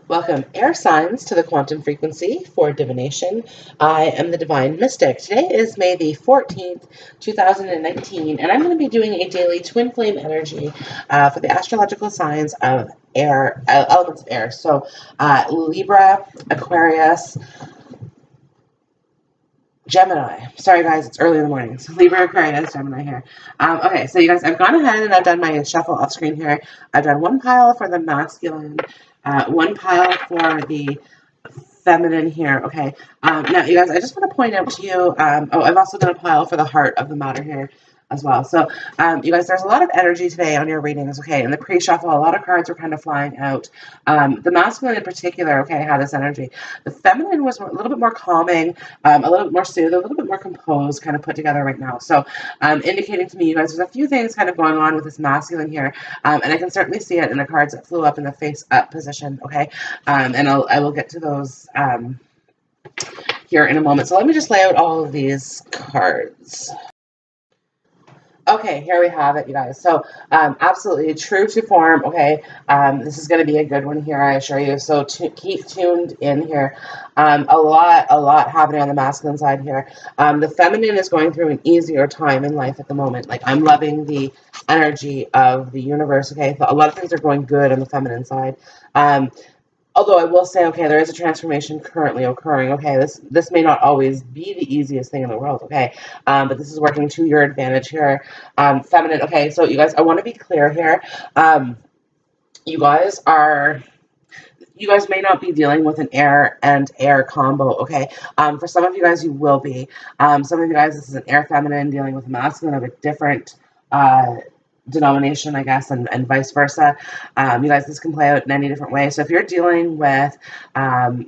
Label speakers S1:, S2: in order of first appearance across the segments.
S1: Welcome, air signs, to the quantum frequency for divination. I am the Divine Mystic. Today is May the 14th, 2019, and I'm going to be doing a daily twin flame energy for the astrological signs of air, elements of air. So, Libra, Aquarius, Gemini. Sorry, guys, it's early in the morning. So Libra, Aquarius, Gemini here. Okay, so you guys, I've gone ahead and I've done my shuffle off screen here. I've done one pile for the masculine, one pile for the feminine here. Okay. Now, you guys, I just want to point out to you, I've also done a pile for the heart of the matter here as well. So, you guys, there's a lot of energy today on your readings, okay? In the pre-shuffle, a lot of cards were kind of flying out. The masculine in particular, okay, had this energy. The feminine was a little bit more calming, a little bit more soothed, a little bit more composed, kind of put together right now. So, indicating to me, you guys, there's a few things kind of going on with this masculine here, and I can certainly see it in the cards that flew up in the face-up position, okay? And I will get to those here in a moment. So let me just lay out all of these cards. Okay, here we have it, you guys. So, absolutely true to form. Okay, this is going to be a good one here, I assure you. So keep tuned in here. A lot happening on the masculine side here. The feminine is going through an easier time in life at the moment. Like, I'm loving the energy of the universe. Okay, so a lot of things are going good on the feminine side. Although I will say, okay, there is a transformation currently occurring. Okay, this may not always be the easiest thing in the world. Okay, but this is working to your advantage here. Feminine. Okay, so you guys, I want to be clear here. You guys may not be dealing with an air and air combo. Okay, for some of you guys, you will be. Some of you guys, this is an air feminine dealing with a masculine of a different denomination, I guess, and vice versa. You guys, this can play out in any different way. So if you're dealing with, fire,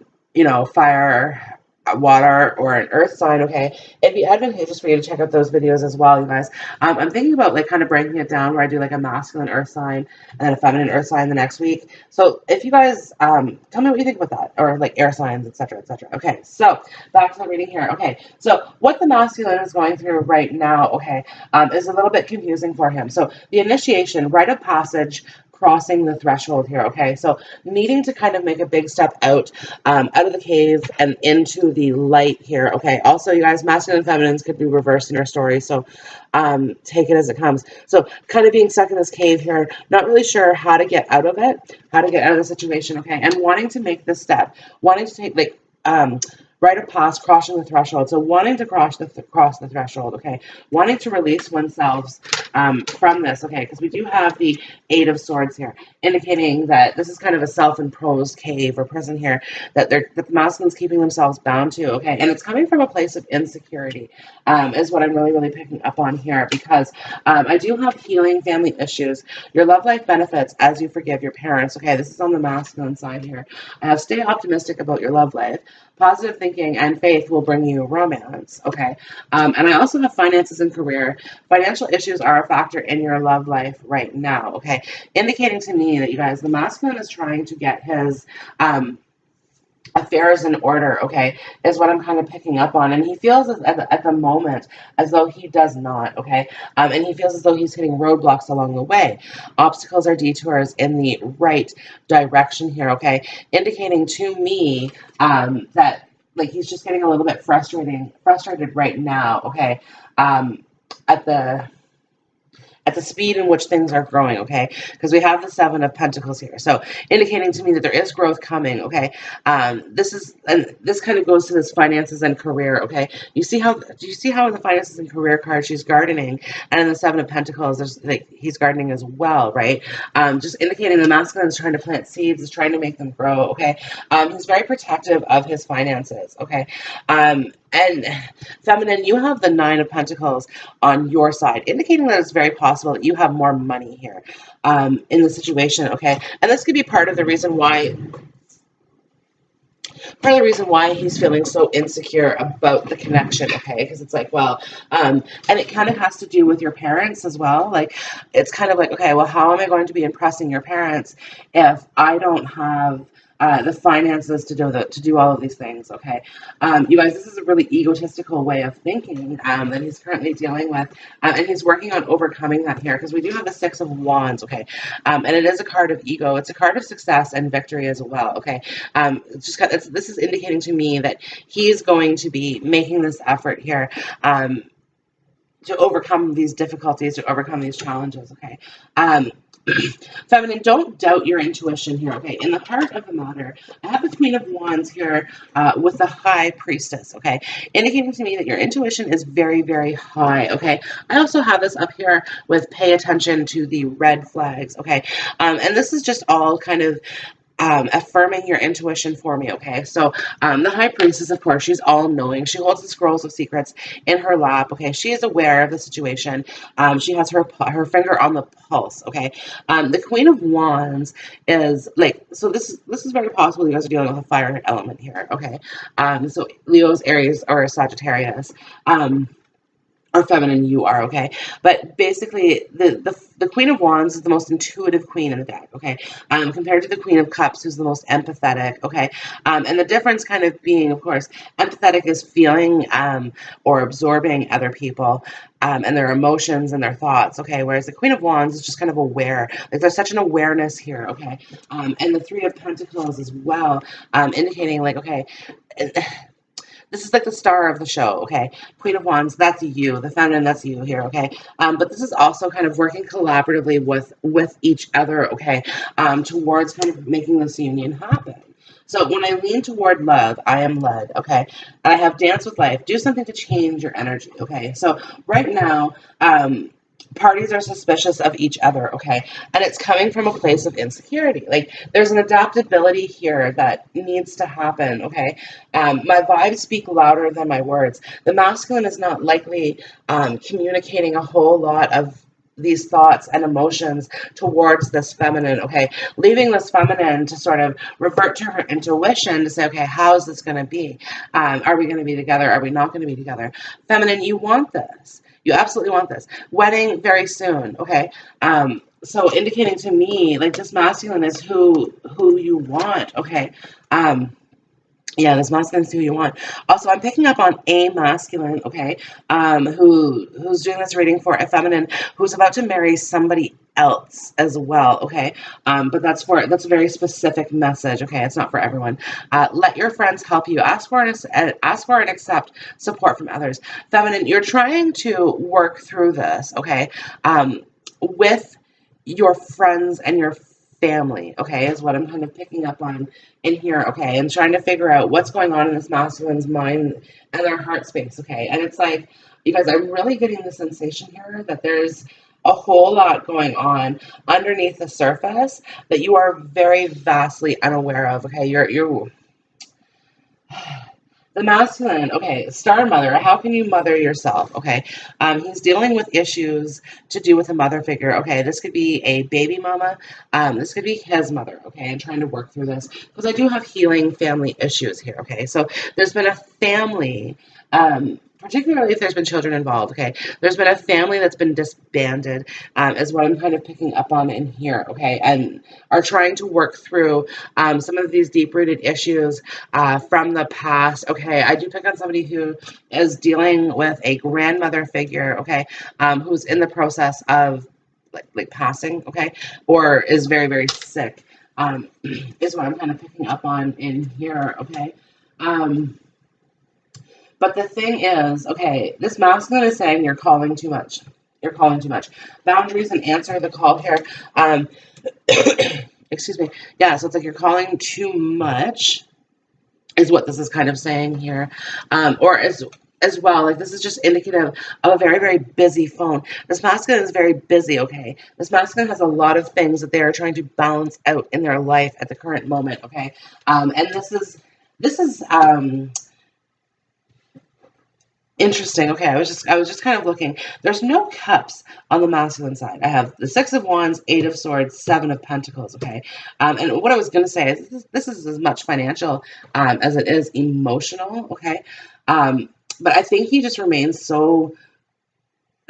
S1: water, or an earth sign, okay, it'd be advantageous for you to check out those videos as well, you guys. I'm thinking about like kind of breaking it down where I do like a masculine earth sign and then a feminine earth sign the next week. So if you guys tell me what you think about that, or like air signs, etc., etc. Okay, so back to the reading here. Okay, so what the masculine is going through right now, okay, is a little bit confusing for him. So the initiation, rite of passage, crossing the threshold here, okay? So needing to kind of make a big step out of the cave and into the light here, okay? Also, you guys, masculine and feminines could be reversed in your story, so take it as it comes. So kind of being stuck in this cave here, not really sure how to get out of it, how to get out of the situation, okay? And wanting to make this step, wanting to take, like, rite of passage, crossing the threshold. So wanting to cross the threshold, okay? Wanting to release oneself from this, okay? Because we do have the Eight of Swords here, indicating that this is kind of a self-imposed cave or prison here that the masculine's keeping themselves bound to, okay? And it's coming from a place of insecurity, is what I'm really picking up on here, because I do have healing family issues. Your love life benefits as you forgive your parents, okay? This is on the masculine side here. I have stay optimistic about your love life. Positive thinking and faith will bring you romance, okay? And I also have finances and career. Financial issues are a factor in your love life right now, okay? Indicating to me that, you guys, the masculine is trying to get his affairs in order, okay, is what I'm kind of picking up on. And he feels at the moment as though he does not, okay? And he feels as though he's hitting roadblocks along the way. Obstacles are detours in the right direction here, okay? Indicating to me that, like, he's just getting a little bit frustrated right now, okay? At the speed in which things are growing, okay? Because we have the Seven of Pentacles here. So indicating to me that there is growth coming, okay? This kind of goes to this finances and career, okay? Do you see how in the finances and career card she's gardening, and in the Seven of Pentacles, there's like he's gardening as well, right? Just indicating the masculine is trying to plant seeds, is trying to make them grow, okay? He's very protective of his finances, okay? And feminine, you have the Nine of Pentacles on your side, indicating that it's very possible that you have more money here in the situation, okay? And this could be part of the reason why he's feeling so insecure about the connection, okay? Because it's like, well, and it kind of has to do with your parents as well. Like, it's kind of like, okay, well, how am I going to be impressing your parents if I don't have the finances to do all of these things. Okay, you guys, this is a really egotistical way of thinking that he's currently dealing with, and he's working on overcoming that here because we do have the Six of Wands. Okay, and it is a card of ego. It's a card of success and victory as well. Okay, this is indicating to me that he's going to be making this effort here. To overcome these difficulties, to overcome these challenges, okay? Feminine, don't doubt your intuition here, okay? In the heart of the matter, I have the Queen of Wands here with the High Priestess, okay? Indicating to me that your intuition is very, very high, okay? I also have this up here with pay attention to the red flags, okay? And this is just all kind of affirming your intuition for me, okay? So the High Priestess, of course, she's all-knowing. She holds the scrolls of secrets in her lap, okay? She is aware of the situation. She has her finger on the pulse, okay? The Queen of Wands is like, so this is very possible you guys are dealing with a fire element here, okay? So Leo's, Aries, or Sagittarius. Or feminine you are, okay? But basically, the Queen of Wands is the most intuitive queen in the deck, okay? Compared to the Queen of Cups, who's the most empathetic, okay? And the difference kind of being, of course, empathetic is feeling or absorbing other people and their emotions and their thoughts, okay? Whereas the Queen of Wands is just kind of aware. Like, there's such an awareness here, okay? And the Three of Pentacles as well, indicating, like, okay, this is like the star of the show, okay? Queen of Wands, that's you. The feminine, that's you here, okay? But this is also kind of working collaboratively with each other, okay? Towards kind of making this union happen. So when I lean toward love, I am led, okay? And I have dance with life. Do something to change your energy, okay? So right now, parties are suspicious of each other, okay? And it's coming from a place of insecurity. Like, there's an adaptability here that needs to happen, okay? My vibes speak louder than my words. The masculine is not likely communicating a whole lot of these thoughts and emotions towards this feminine, okay? Leaving this feminine to sort of revert to her intuition to say, okay, how is this going to be? Are we going to be together? Are we not going to be together? Feminine, you want this. You absolutely want this. Wedding very soon, okay? So indicating to me, like, this masculine is who you want, okay? Yeah, this masculine is who you want. Also, I'm picking up on a masculine, okay, who's doing this reading for a feminine who's about to marry somebody else as well, okay. But that's a very specific message, okay. It's not for everyone. Let your friends help you. Ask for and accept support from others. Feminine, you're trying to work through this, okay, with your friends and your family, okay, is what I'm kind of picking up on in here, okay, and trying to figure out what's going on in this masculine's mind and their heart space, okay. And it's like, you guys, I'm really getting the sensation here that there's a whole lot going on underneath the surface that you are very vastly unaware of, okay. You're the masculine, okay, star mother, how can you mother yourself, okay? He's dealing with issues to do with a mother figure, okay? This could be a baby mama. This could be his mother, okay? And trying to work through this because I do have healing family issues here, okay? So there's been a family, particularly if there's been children involved, okay? There's been a family that's been disbanded, is what I'm kind of picking up on in here, okay? And are trying to work through some of these deep-rooted issues from the past, okay? I do pick on somebody who is dealing with a grandmother figure, okay? Who's in the process of like passing, okay? Or is very, very sick, is what I'm kind of picking up on in here, okay? But the thing is, okay, this masculine is saying you're calling too much. You're calling too much. Boundaries and answer the call here. Excuse me. Yeah, so it's like you're calling too much is what this is kind of saying here. Or as well, like, this is just indicative of a very, very busy phone. This masculine is very busy, okay? This masculine has a lot of things that they are trying to balance out in their life at the current moment, okay? And this is interesting. Okay, I was just kind of looking. There's no cups on the masculine side. I have the Six of Wands, Eight of Swords, Seven of Pentacles. Okay, and what I was going to say is this is as much financial as it is emotional. Okay, but I think he just remains so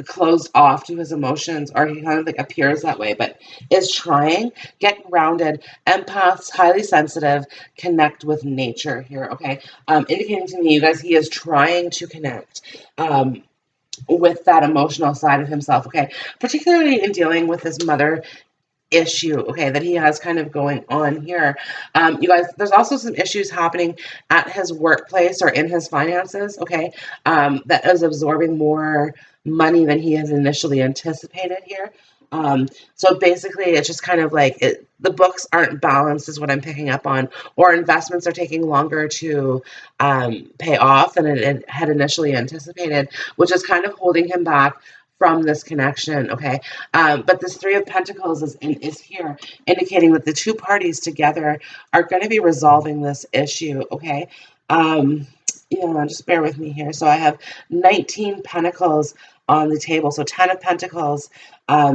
S1: closed off to his emotions, or he kind of like appears that way, but is trying. Get grounded. Empaths, highly sensitive, connect with nature here, okay? Indicating to me, you guys, he is trying to connect with that emotional side of himself, okay? Particularly in dealing with his mother issue, okay, that he has kind of going on here. You guys, there's also some issues happening at his workplace or in his finances, okay, that is absorbing more money than he has initially anticipated here. So basically, it's just kind of like the books aren't balanced, is what I'm picking up on, or investments are taking longer to pay off than it had initially anticipated, which is kind of holding him back from this connection, okay? But this Three of Pentacles is here, indicating that the two parties together are going to be resolving this issue, okay? Yeah, just bear with me here. So I have 19 Pentacles on the table, so 10 of Pentacles,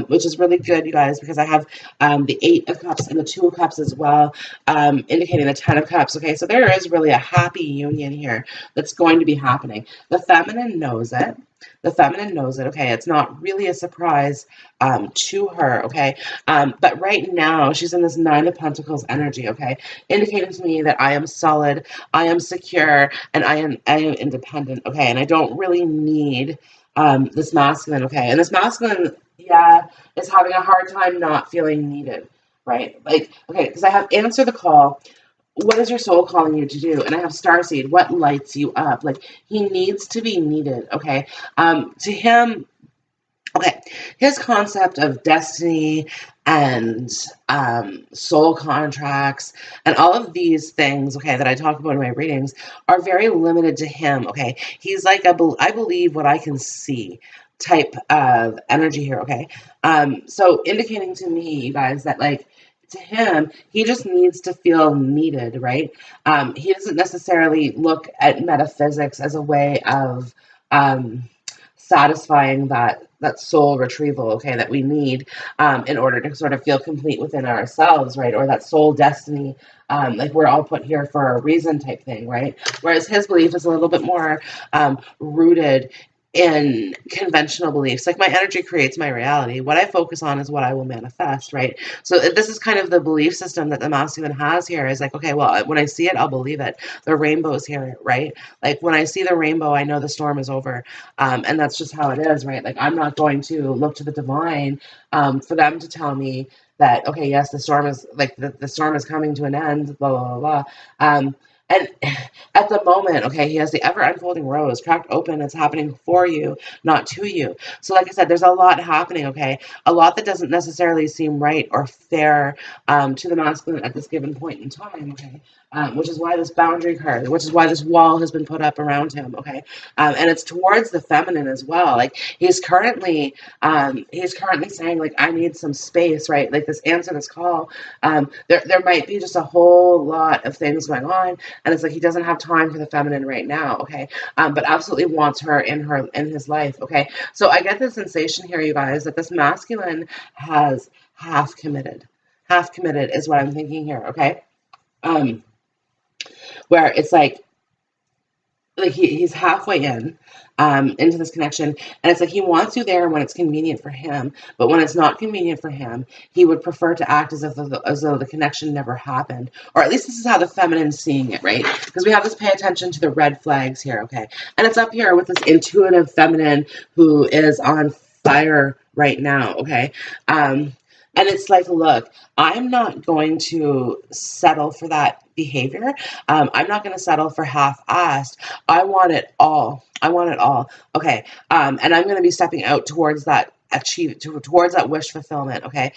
S1: which is really good, you guys, because I have the Eight of Cups and the Two of Cups as well, indicating the 10 of Cups, okay? So there is really a happy union here that's going to be happening. The feminine knows it. The feminine knows it, okay? It's not really a surprise to her, okay? But right now, she's in this Nine of Pentacles energy, okay? Indicating to me that I am solid, I am secure, and I am independent, okay? And I don't really need this masculine, okay? And this masculine, yeah, is having a hard time not feeling needed, right? Like, okay, because I have answer the call. What is your soul calling you to do? And I have starseed. What lights you up? Like, he needs to be needed, okay? To him, okay, his concept of destiny and soul contracts and all of these things, okay, that I talk about in my readings are very limited to him, okay? He's like, I believe what I can see type of energy here, okay? So indicating to me, you guys, that like, to him, he just needs to feel needed, right? He doesn't necessarily look at metaphysics as a way of satisfying that soul retrieval, okay, that we need in order to sort of feel complete within ourselves, right? Or that soul destiny, like we're all put here for a reason type thing, right? Whereas his belief is a little bit more rooted in conventional beliefs. Like, my energy creates my reality. What I focus on is what I will manifest, right? So this is kind of the belief system that the masculine has here, is like, okay, well, when I see it, I'll believe it. The rainbow's here, right? Like, when I see the rainbow, I know the storm is over. And that's just how it is, right? Like, I'm not going to look to the divine for them to tell me that, okay, yes, the storm is like the storm is coming to an end, blah, blah, blah, blah. And at the moment, okay, he has the ever unfolding rose cracked open. It's happening for you, not to you. So, like I said, there's a lot happening, okay? A lot that doesn't necessarily seem right or fair to the masculine at this given point in time, okay? Which is why this boundary card, which is why this wall has been put up around him, okay? And it's towards the feminine as well. Like, he's currently saying, like, I need some space, right? Like, this answer, this call, there might be just a whole lot of things going on, and it's like he doesn't have time for the feminine right now, okay? But absolutely wants her in his life, okay? So I get the sensation here, you guys, that this masculine has half committed. Half committed is what I'm thinking here, okay? Where it's like he's halfway in into this connection, and it's like he wants you there when it's convenient for him, but when it's not convenient for him, he would prefer to act as though the connection never happened. Or at least this is how the feminine's seeing it, right? Because we have this pay attention to the red flags here, okay? And it's up here with this intuitive feminine who is on fire right now, okay? And it's like, look, I'm not going to settle for that behavior. I'm not going to settle for half-assed. I want it all. I want it all. Okay. And I'm going to be stepping out towards that towards that wish fulfillment. Okay.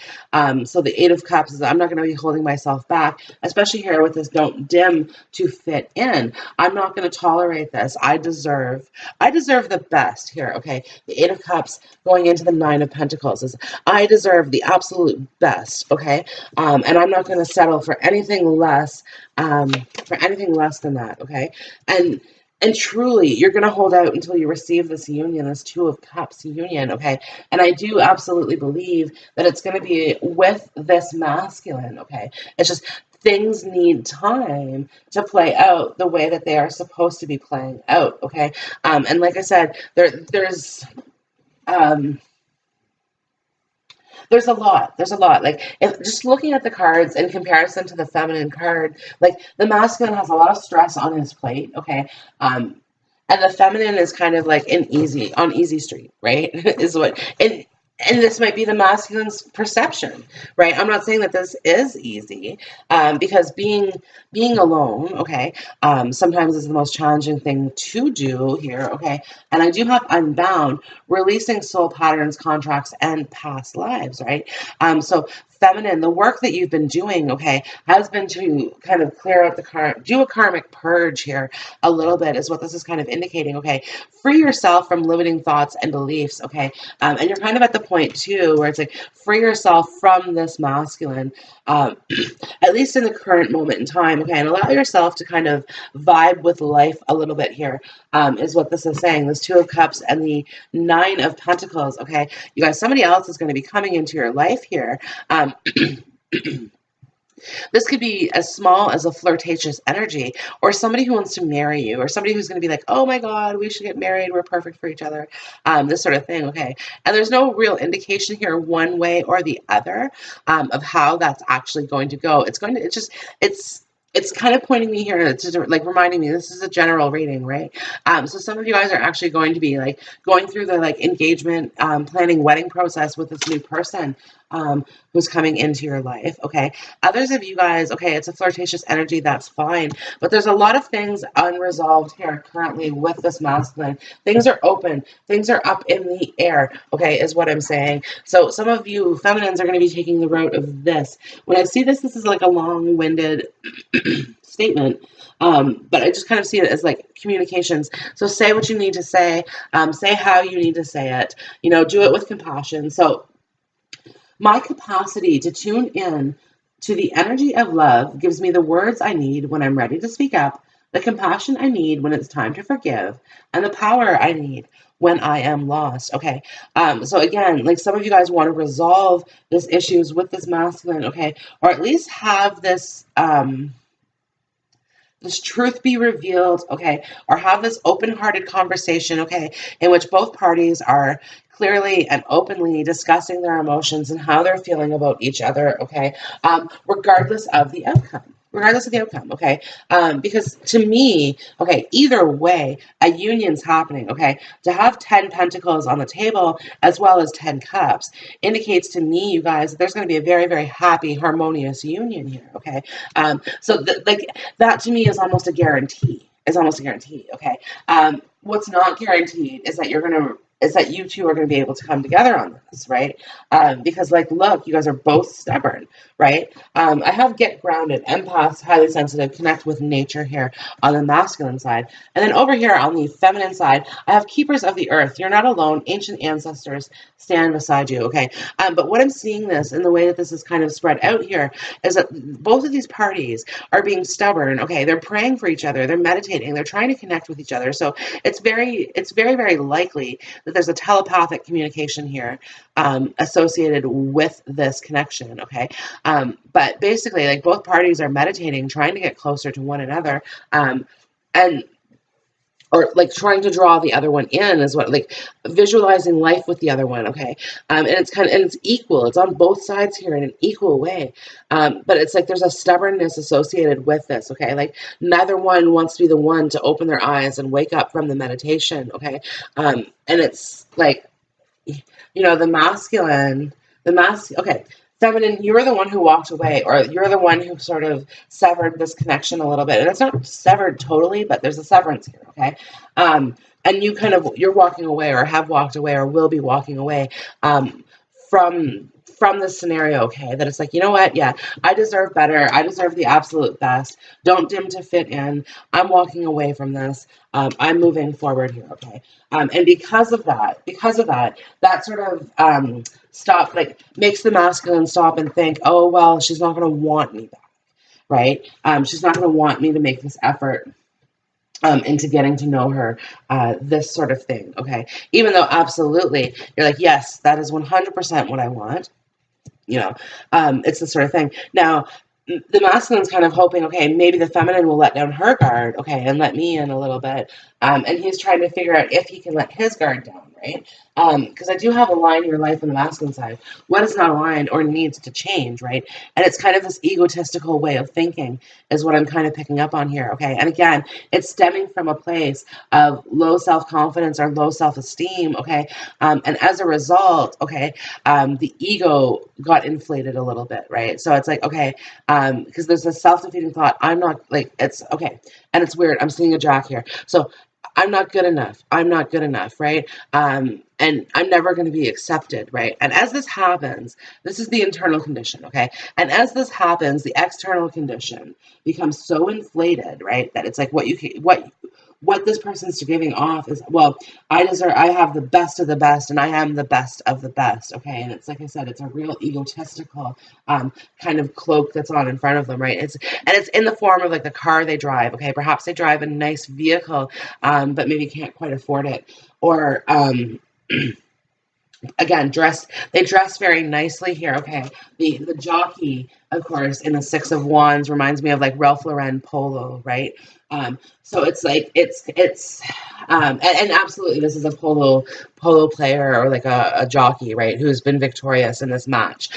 S1: So the Eight of Cups is, I'm not going to be holding myself back, especially here with this don't dim to fit in. I'm not going to tolerate this. I deserve the best here. Okay. The Eight of Cups going into the Nine of Pentacles is, I deserve the absolute best. Okay. And I'm not going to settle for anything less than that, okay? And truly, you're going to hold out until you receive this union, this Two of Cups union, okay? And I do absolutely believe that it's going to be with this masculine, okay? It's just things need time to play out the way that they are supposed to be playing out, okay? And like I said, there's Um, there's a lot. Like, if just looking at the cards in comparison to the feminine card, like the masculine has a lot of stress on his plate, okay? Um, and the feminine is kind of like on easy street, right? Is what, and this might be the masculine's perception, right? I'm not saying that this is easy, because being alone, okay, sometimes is the most challenging thing to do here, okay. And I do have unbound, releasing soul patterns, contracts, and past lives, right? So feminine, the work that you've been doing, okay, has been to kind of clear out do a karmic purge here a little bit, is what this is kind of indicating, okay. Free yourself from limiting thoughts and beliefs, okay. And you're kind of at the point too where it's like, free yourself from this masculine, um, at least in the current moment in time, okay, and allow yourself to kind of vibe with life a little bit here, is what this is saying. This Two of Cups and the Nine of Pentacles, okay. You guys, somebody else is going to be coming into your life here. This could be as small as a flirtatious energy, or somebody who wants to marry you, or somebody who's going to be like, oh my God, we should get married. We're perfect for each other. This sort of thing. Okay. And there's no real indication here one way or the other, of how that's actually going to go. It's kind of pointing me here to like reminding me this is a general reading, right? So some of you guys are actually going to be like going through the like engagement, planning, wedding process with this new person, who's coming into your life. Okay. Others of you guys, okay, it's a flirtatious energy. That's fine. But there's a lot of things unresolved here currently with this masculine. Things are open. Things are up in the air. Okay, is what I'm saying. So some of you feminines are going to be taking the route of this. When I see this, this is like a long-winded statement, but I just kind of see it as like communications. So say what you need to say, say how you need to say it, do it with compassion. So my capacity to tune in to the energy of love gives me the words I need when I'm ready to speak up, the compassion I need when it's time to forgive, and the power I need when I am lost. Okay. So again, like some of you guys want to resolve this issues with this masculine, okay, or at least have this truth be revealed, okay, or have this open-hearted conversation, okay, in which both parties are clearly and openly discussing their emotions and how they're feeling about each other, okay, regardless of the outcome. Regardless of the outcome, okay? Because to me, okay, either way, a union's happening, okay? To have 10 pentacles on the table as well as 10 cups indicates to me, you guys, that there's going to be a very, very happy, harmonious union here, okay? So, like, that to me is almost a guarantee. Is almost a guarantee. Okay. What's not guaranteed is that you two are going to be able to come together on this, right? Because, like, look, you guys are both stubborn, right? I have get grounded, empaths, highly sensitive, connect with nature here on the masculine side. And then over here on the feminine side, I have keepers of the earth. You're not alone. Ancient ancestors stand beside you, okay? But what I'm seeing this in the way that this is kind of spread out here is that both of these parties are being stubborn, okay? They're praying for each other. They're meditating. They're trying to connect with each other. So it's very, very likely that there's a telepathic communication here, associated with this connection, okay? But basically, like, both parties are meditating, trying to get closer to one another, and or like trying to draw the other one in is what, like, visualizing life with the other one, okay? And it's equal. It's on both sides here in an equal way. But it's like there's a stubbornness associated with this, okay? Like, neither one wants to be the one to open their eyes and wake up from the meditation, okay? And it's like, the masculine, okay, feminine, you're the one who walked away, or you're the one who sort of severed this connection a little bit. And it's not severed totally, but there's a severance here, okay? And you're walking away, or have walked away, or will be walking away, from this scenario, okay? That it's like, you know what? Yeah, I deserve better. I deserve the absolute best. Don't dim to fit in. I'm walking away from this. I'm moving forward here, okay? And because of that, that sort of stop, like, makes the masculine stop and think, oh, well, she's not going to want me back, right? She's not going to want me to make this effort into getting to know her, this sort of thing, okay? Even though absolutely you're like, yes, that is 100% what I want. It's the sort of thing. Now, the masculine's kind of hoping, okay, maybe the feminine will let down her guard, okay, and let me in a little bit. And he's trying to figure out if he can let his guard down, right? Because I do have align your life on the masculine side. What is not aligned or needs to change, right? And it's kind of this egotistical way of thinking is what I'm kind of picking up on here, okay? And again, it's stemming from a place of low self-confidence or low self-esteem, okay? And as a result, okay, the ego got inflated a little bit, right? So it's like, okay, because there's a self-defeating thought, I'm not, like, it's, okay, and it's weird, I'm seeing a jack here. So I'm not good enough. I'm not good enough, right? And I'm never going to be accepted, right? And as this happens, this is the internal condition, okay? And as this happens, the external condition becomes so inflated, right? That it's like what this person's giving off is, well, I have the best of the best, and I am the best of the best, okay? And it's like I said, it's a real egotistical kind of cloak that's on in front of them, right? It's in the form of like the car they drive, okay? Perhaps they drive a nice vehicle, but maybe can't quite afford it, or again, they dress very nicely here, okay? The jockey, of course, in the Six of Wands reminds me of like Ralph Lauren polo, right? So it's like and absolutely this is a polo player or like a jockey, right, who's been victorious in this match,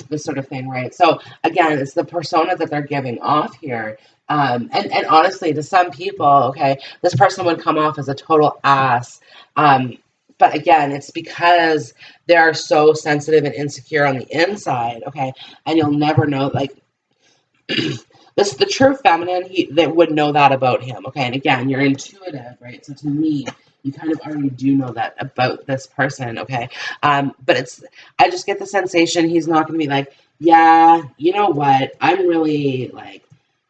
S1: this sort of thing, right? So again, it's the persona that they're giving off here. And honestly, to some people, okay, this person would come off as a total ass. But again, it's because they are so sensitive and insecure on the inside, okay? And you'll never know, like, this the true feminine, that would know that about him, okay? And again, you're intuitive, right? So to me, you kind of already do know that about this person, okay? But I just get the sensation he's not going to be like, yeah, you know what? I'm really like,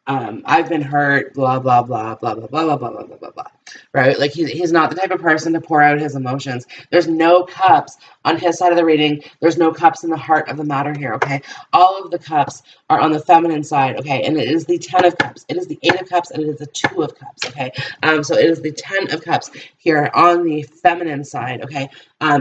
S1: I've been hurt, blah, blah, blah, blah, blah, blah, blah, blah, blah, blah, blah, blah, right? Like he's not the type of person to pour out his emotions. There's no cups on his side of the reading. There's no cups in the heart of the matter here, okay? All of the cups are on the feminine side, okay? And it is the 10 of cups. It is the 8 of cups, and it is the 2 of cups, okay? So it is the 10 of cups here on the feminine side, okay?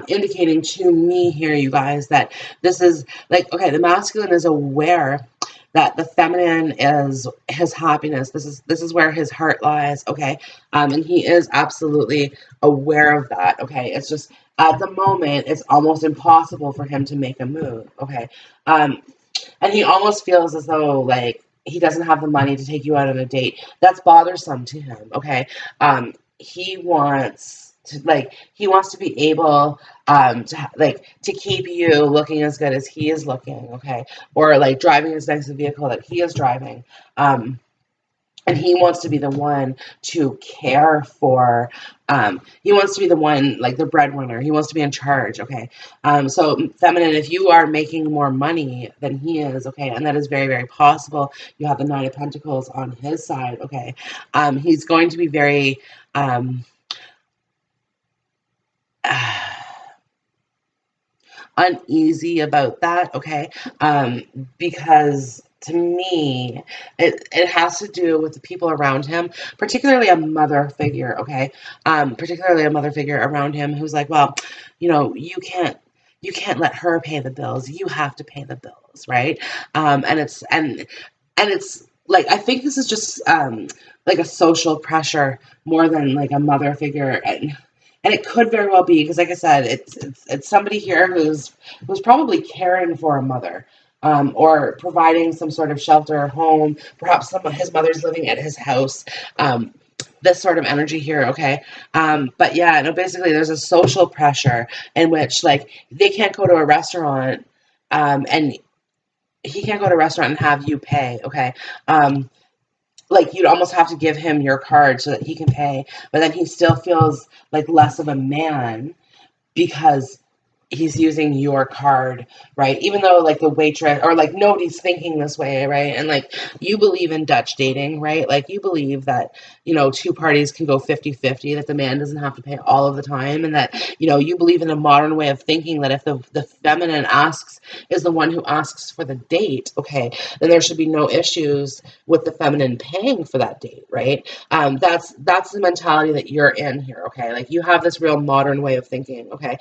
S1: Indicating to me here, you guys, that this is like, okay, the masculine is aware that the feminine is his happiness. This is where his heart lies, okay? And he is absolutely aware of that, okay? It's just at the moment, it's almost impossible for him to make a move, okay? And he almost feels as though like he doesn't have the money to take you out on a date. That's bothersome to him, okay? He wants to be able to keep you looking as good as he is looking, okay? Or like driving his next vehicle that he is driving. And he wants to be the one to care for, he wants to be the one, like the breadwinner. He wants to be in charge, okay? So feminine, if you are making more money than he is, okay, and that is very, very possible. You have the Nine of Pentacles on his side, okay? He's going to be very, uneasy about that, okay? Because to me, it has to do with the people around him, particularly a mother figure, okay? Particularly a mother figure around him who's like, well, you can't let her pay the bills. You have to pay the bills, right? And it's like, I think this is just like a social pressure more than like a mother figure. And it could very well be because, like I said, it's somebody here who's probably caring for a mother, or providing some sort of shelter, home. Perhaps his mother's living at his house. This sort of energy here, okay? But yeah, no, basically, there's a social pressure in which like they can't go to a restaurant, and he can't go to a restaurant and have you pay, okay? Like you'd almost have to give him your card so that he can pay, but then he still feels like less of a man because he's using your card, right? Even though like the waitress or like nobody's thinking this way, right? And like you believe in Dutch dating, right? Like you believe that, two parties can go 50-50, that the man doesn't have to pay all of the time, and that, you believe in a modern way of thinking that if the feminine is the one who asks for the date, okay, then there should be no issues with the feminine paying for that date, right? That's the mentality that you're in here, okay? Like you have this real modern way of thinking, okay?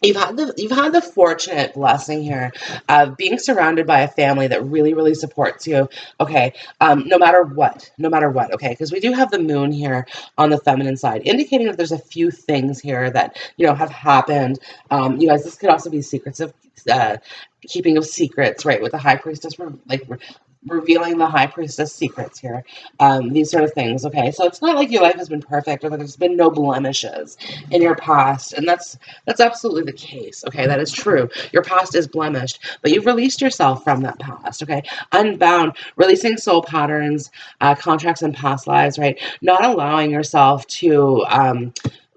S1: You've had the fortunate blessing here of being surrounded by a family that really supports you. Okay, no matter what. Okay, because we do have the moon here on the feminine side, indicating that there's a few things here that have happened. You guys, this could also be secrets of keeping of secrets, right? With the high priestess, revealing the high priestess secrets here, these sort of things. Okay, so it's not like your life has been perfect or that there's been no blemishes in your past, and that's absolutely the case. Okay, that is true. Your past is blemished, but you've released yourself from that past. Okay, unbound, releasing soul patterns, contracts, and past lives. Right, not allowing yourself to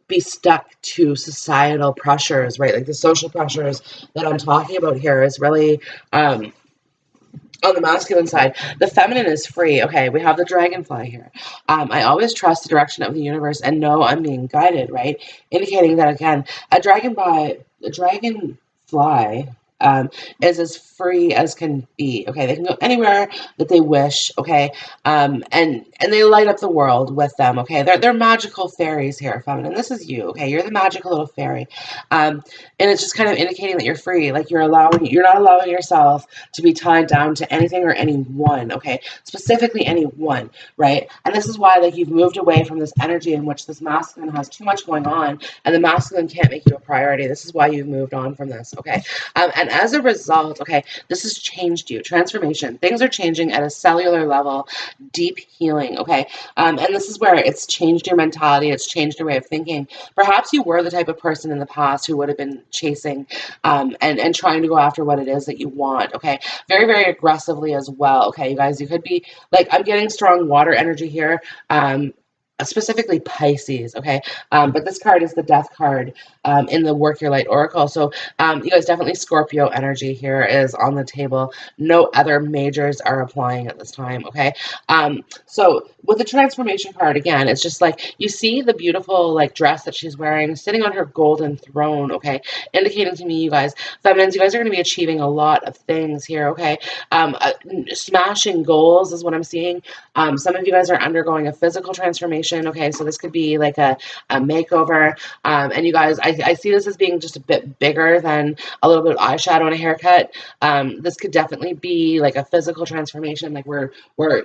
S1: be stuck to societal pressures, right? Like the social pressures that I'm talking about here is really on the masculine side. The feminine is free. Okay, we have the dragonfly here. I always trust the direction of the universe and know I'm being guided, right? Indicating that again, a dragonfly is as free as can be. Okay, they can go anywhere that they wish. Okay, and they light up the world with them. Okay, they're magical fairies here, feminine. This is you. Okay, you're the magical little fairy, and it's just kind of indicating that you're free. Like you're not allowing yourself to be tied down to anything or anyone. Okay, specifically anyone, right? And this is why like you've moved away from this energy in which this masculine has too much going on, and the masculine can't make you a priority. This is why you've moved on from this. Okay, and as a result, okay, this has changed you. Transformation. Things are changing at a cellular level. Deep healing. Okay, and this is where it's changed your mentality. It's changed your way of thinking. Perhaps you were the type of person in the past who would have been chasing and trying to go after what it is that you want. Okay, very aggressively as well. Okay, you guys, you could be like, I'm getting strong water energy here. Specifically Pisces, okay? But this card is the death card in the Work Your Light Oracle. So you guys, definitely Scorpio energy here is on the table. No other majors are applying at this time, okay? So with the transformation card, again, it's just like you see the beautiful like dress that she's wearing sitting on her golden throne, okay? Indicating to me, you guys, feminines, you guys are going to be achieving a lot of things here, okay? Smashing goals is what I'm seeing. Some of you guys are undergoing a physical transformation. Okay, so this could be like a makeover. And you guys, I see this as being just a bit bigger than a little bit of eyeshadow and a haircut. This could definitely be like a physical transformation. Like we're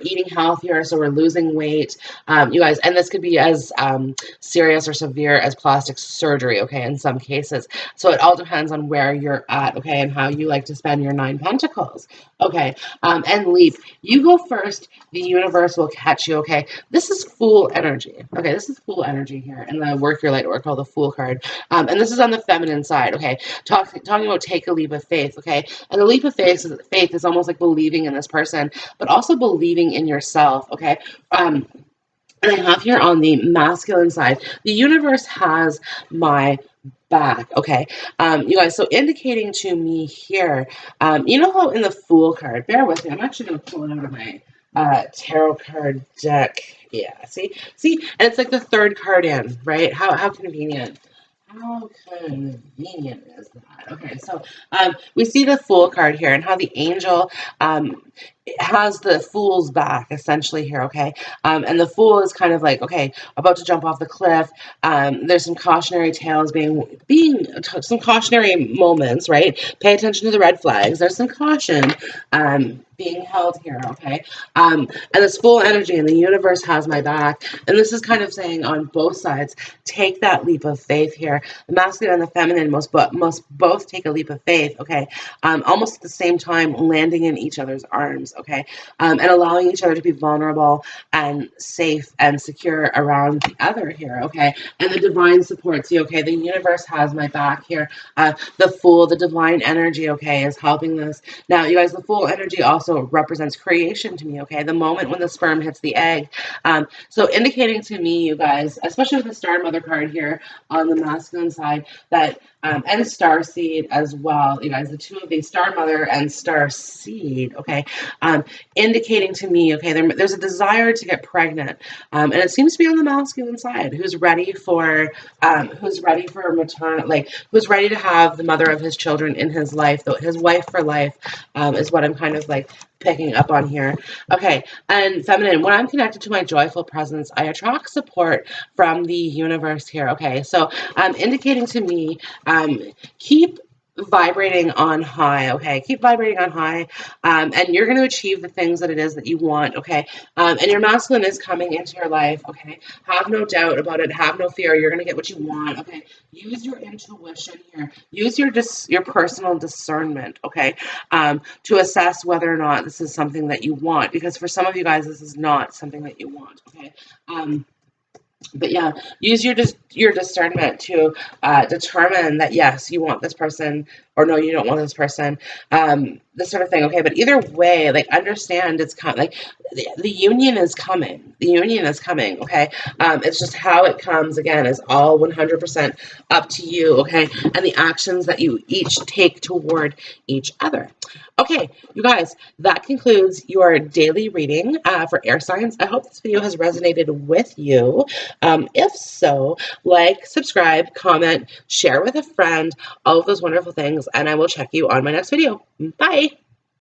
S1: eating healthier, so we're losing weight. You guys, and this could be as serious or severe as plastic surgery. Okay, in some cases. So it all depends on where you're at. Okay, and how you like to spend your 9 pentacles. Okay, and leap. You go first. The universe will catch you. Okay, this is Fool energy. Okay, this is Fool energy here in the Work Your Light Oracle, the Fool card, and this is on the feminine side. Okay, talking about take a leap of faith. Okay, and the leap of faith is almost like believing in this person, but also believing in yourself. Okay. And I have here on the masculine side, the universe has my back. Okay, you guys, so indicating to me here, you know how in the Fool card, bear with me, I'm actually going to pull it out of my tarot card deck. Yeah, see, and it's like the third card in, right? How convenient. How convenient is that? Okay, so we see the Fool card here and how the angel has the Fool's back essentially here, okay? And the Fool is kind of like, okay, about to jump off the cliff. There's some cautionary tales some cautionary moments, right? Pay attention to the red flags. There's some caution being held here, okay? And this Fool energy and the universe has my back. And this is kind of saying on both sides, take that leap of faith here. The masculine and the feminine must both take a leap of faith, okay? Almost at the same time, landing in each other's arms, okay? And allowing each other to be vulnerable and safe and secure around the other here, okay? And the divine supports you, okay? The universe has my back here. The Fool, the divine energy, okay, is helping this. Now, you guys, the Fool energy also represents creation to me, okay? The moment when the sperm hits the egg. So indicating to me, you guys, especially with the Star Mother card here on the masculine side, that and Star Seed as well, you guys, the two of these, Star Mother and Star Seed, okay, indicating to me, okay, there's a desire to get pregnant, and it seems to be on the masculine side, who's ready for maternal, like, who's ready to have the mother of his children in his life, though his wife for life, is what I'm kind of like picking up on here. Okay, and feminine, when I'm connected to my joyful presence, I attract support from the universe here. Okay, so indicating to me, keep vibrating on high. Okay, keep vibrating on high, and you're going to achieve the things that it is that you want. Okay, and your masculine is coming into your life. Okay, have no doubt about it, have no fear, you're going to get what you want. Okay, use your intuition here, use your personal discernment. Okay, to assess whether or not this is something that you want, because for some of you guys this is not something that you want. Okay, but yeah, use your discernment to determine that yes, you want this person, or no, you don't want this person, this sort of thing. Okay, but either way, like, understand it's like the union is coming. The union is coming. Okay, it's just how it comes. Again, is all 100% up to you. Okay, and the actions that you each take toward each other. Okay, you guys, that concludes your daily reading for air signs. I hope this video has resonated with you. If so, like, subscribe, comment, share with a friend, all of those wonderful things, and I will check you on my next video. Bye!